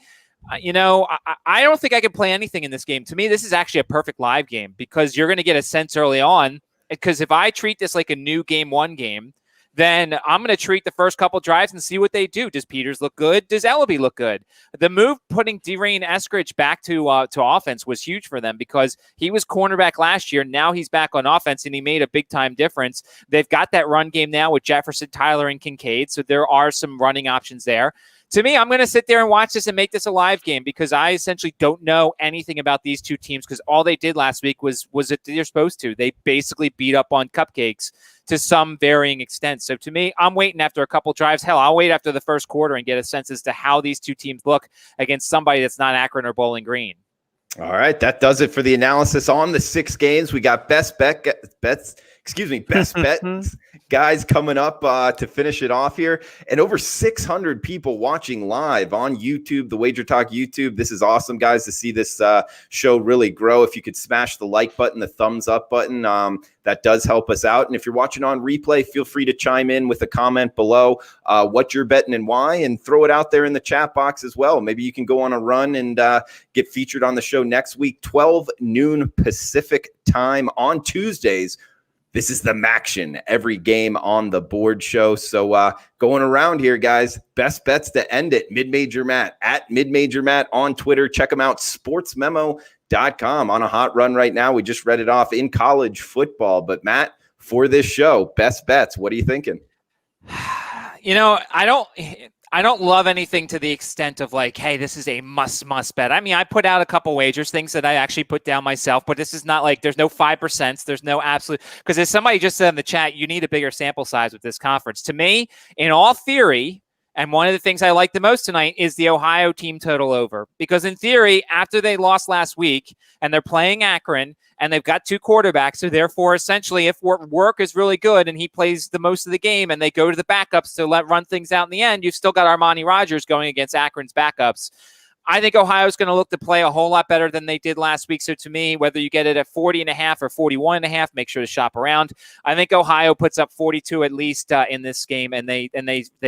I don't think I can play anything in this game. To me, this is actually a perfect live game because you're going to get a sense early on. Because if I treat this like a new game one game, then I'm going to treat the first couple drives and see what they do. Does Peters look good? Does Ellaby look good? The move putting Derain Eskridge back to offense was huge for them because he was cornerback last year. Now he's back on offense, and he made a big-time difference. They've got that run game now with Jefferson, Tyler, and Kincaid, so there are some running options there. To me, I'm going to sit there and watch this and make this a live game because I essentially don't know anything about these two teams because all they did last week was it they're supposed to. They basically beat up on cupcakes to some varying extent. So to me, I'm waiting after a couple drives. Hell, I'll wait after the first quarter and get a sense as to how these two teams look against somebody that's not Akron or Bowling Green. All right, that does it for the analysis on the 6 games. We got best bets guys coming up to finish it off here, and over 600 people watching live on YouTube, the WagerTalk YouTube. This is awesome, guys, to see this show really grow. If you could smash the like button, the thumbs up button, that does help us out. And if you're watching on replay, feel free to chime in with a comment below what you're betting and why, and throw it out there in the chat box as well. Maybe you can go on a run and get featured on the show next week, 12 noon Pacific time on Tuesdays. This is the MACtion, every game on the board show. So going around here, guys, best bets to end it. Mid-Major Matt, at Mid-Major Matt on Twitter. Check them out, sportsmemo.com. On a hot run right now. We just read it off in college football. But Matt, for this show, best bets, what are you thinking? I don't love anything to the extent of like, hey, this is a must bet. I mean, I put out a couple wagers, things that I actually put down myself, but this is not like there's no 5%. There's no absolute, because as somebody just said in the chat, you need a bigger sample size with this conference. To me, in all theory, and one of the things I like the most tonight is the Ohio team total over. Because in theory, after they lost last week and they're playing Akron and they've got 2 quarterbacks, so therefore, essentially, if work is really good and he plays the most of the game and they go to the backups to run things out in the end, you've still got Armani Rogers going against Akron's backups. I think Ohio's going to look to play a whole lot better than they did last week. So to me, whether you get it at 40.5 or 41.5, make sure to shop around. I think Ohio puts up 42 at least in this game, and they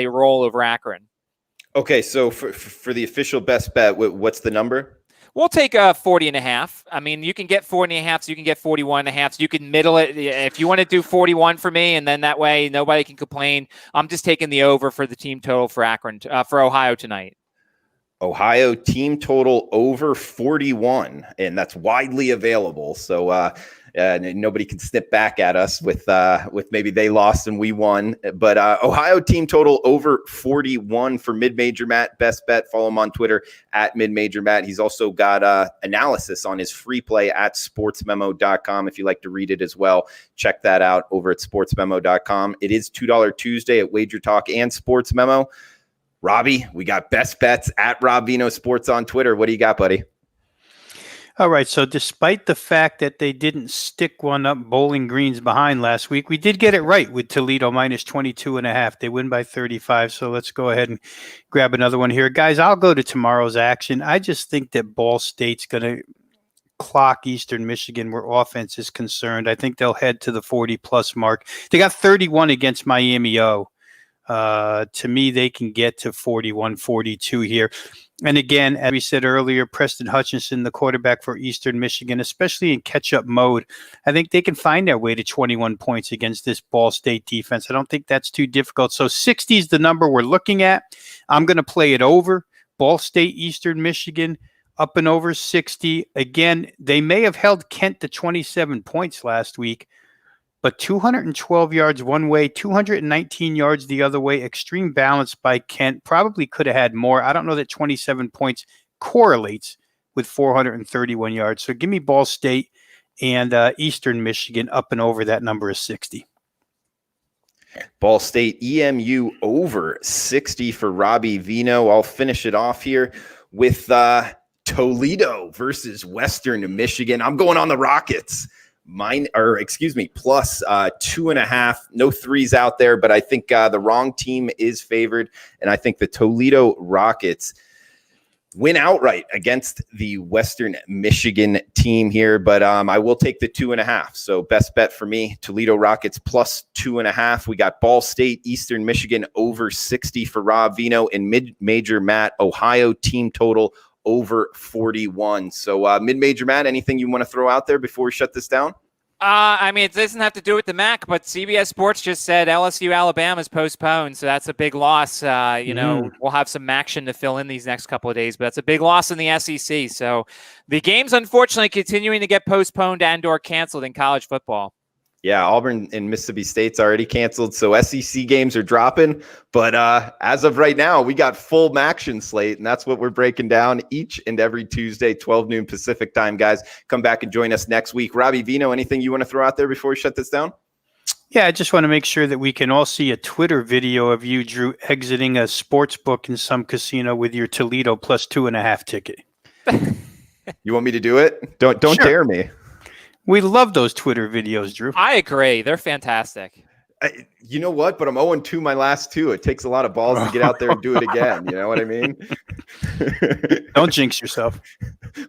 roll over Akron. Okay, so for the official best bet, what's the number? We'll take 40.5. I mean, you can get 40.5, so you can get 41.5. So you can middle it if you want to do 41 for me, and then that way nobody can complain. I'm just taking the over for the team total for Akron for Ohio tonight. Ohio team total over 41, and that's widely available. So nobody can snip back at us with maybe they lost and we won. But Ohio team total over 41 for Mid-Major Matt. Best bet. Follow him on Twitter at Mid-Major Matt. He's also got analysis on his free play at sportsmemo.com. If you like to read it as well, check that out over at sportsmemo.com. It is $2 Tuesday at WagerTalk and Sports Memo. Robbie, we got best bets at Rob Vino Sports on Twitter. What do you got, buddy? All right. So despite the fact that they didn't stick one up Bowling Green's behind last week, we did get it right with Toledo minus 22.5. They win by 35. So let's go ahead and grab another one here. Guys, I'll go to tomorrow's action. I just think that Ball State's going to clock Eastern Michigan where offense is concerned. I think they'll head to the 40-plus mark. They got 31 against Miami O. To me, they can get to 41, 42 here. And again, as we said earlier, Preston Hutchinson, the quarterback for Eastern Michigan, especially in catch-up mode, I think they can find their way to 21 points against this Ball State defense. I don't think that's too difficult. So 60 is the number we're looking at. I'm going to play it over. Ball State, Eastern Michigan, up and over 60. Again, they may have held Kent to 27 points last week, but 212 yards one way, 219 yards the other way. Extreme balance by Kent. Probably could have had more. I don't know that 27 points correlates with 431 yards. So give me Ball State and Eastern Michigan up and over. That number is 60. Ball State EMU over 60 for Robbie Vino. I'll finish it off here with Toledo versus Western Michigan. I'm going on the Rockets. Plus 2.5. No threes out there, but I think the wrong team is favored, and I think the Toledo Rockets win outright against the Western Michigan team here. But I will take the 2.5. So best bet for me, Toledo Rockets plus 2.5. We got Ball State, Eastern Michigan over 60 for Rob Vino, and mid-major Matt, Ohio team total over 41. So mid-major Matt, anything you want to throw out there before we shut this down? I mean, it doesn't have to do with the MAC, but CBS Sports just said LSU Alabama is postponed, so that's a big loss. We'll have some MACtion to fill in these next couple of days, but that's a big loss in the SEC. So the game's unfortunately continuing to get postponed and or canceled in college football. Yeah, Auburn and Mississippi State's already canceled, so SEC games are dropping. But as of right now, we got full MACtion slate, and that's what we're breaking down each and every Tuesday, 12 noon Pacific time, guys. Come back and join us next week. Robbie Vino, anything you want to throw out there before we shut this down? Yeah, I just want to make sure that we can all see a Twitter video of you, Drew, exiting a sports book in some casino with your Toledo plus 2.5 ticket. You want me to do it? Don't Sure. dare me. We love those Twitter videos, Drew. I agree. They're fantastic. You know what? But I'm 0-2 my last two. It takes a lot of balls to get out there and do it again. You know what I mean? Don't jinx yourself.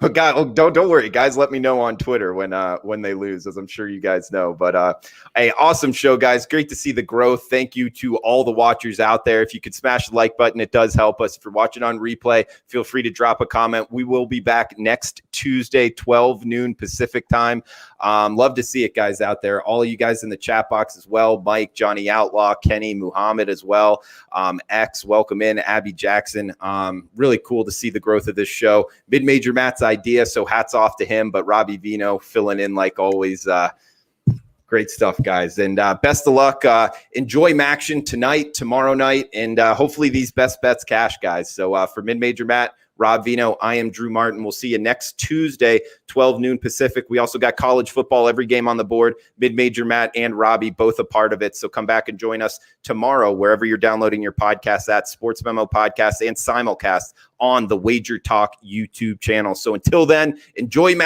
But God, don't worry, guys. Let me know on Twitter when they lose, as I'm sure you guys know. But hey, awesome show, guys. Great to see the growth. Thank you to all the watchers out there. If you could smash the like button, it does help us. If you're watching on replay, feel free to drop a comment. We will be back next Tuesday, 12 noon Pacific time. Love to see it, guys, out there. All of you guys in the chat box as well. Mike, Johnny Outlaw, Kenny, Muhammad as well. X, welcome in. Abby Jackson. Really cool to see the growth of this show. Mid-major Matt's idea, so hats off to him. But Robbie Vino filling in like always. Great stuff, guys. And best of luck. Enjoy MACtion tonight, tomorrow night, and hopefully these best bets cash, guys. So for Mid-major Matt, Rob Vino, I am Drew Martin. We'll see you next Tuesday, 12 noon Pacific. We also got college football, every game on the board. Mid-major Matt and Robbie, both a part of it. So come back and join us tomorrow, wherever you're downloading your podcasts at Sports Memo Podcast and simulcast on the WagerTalk YouTube channel. So until then, enjoy MACtion.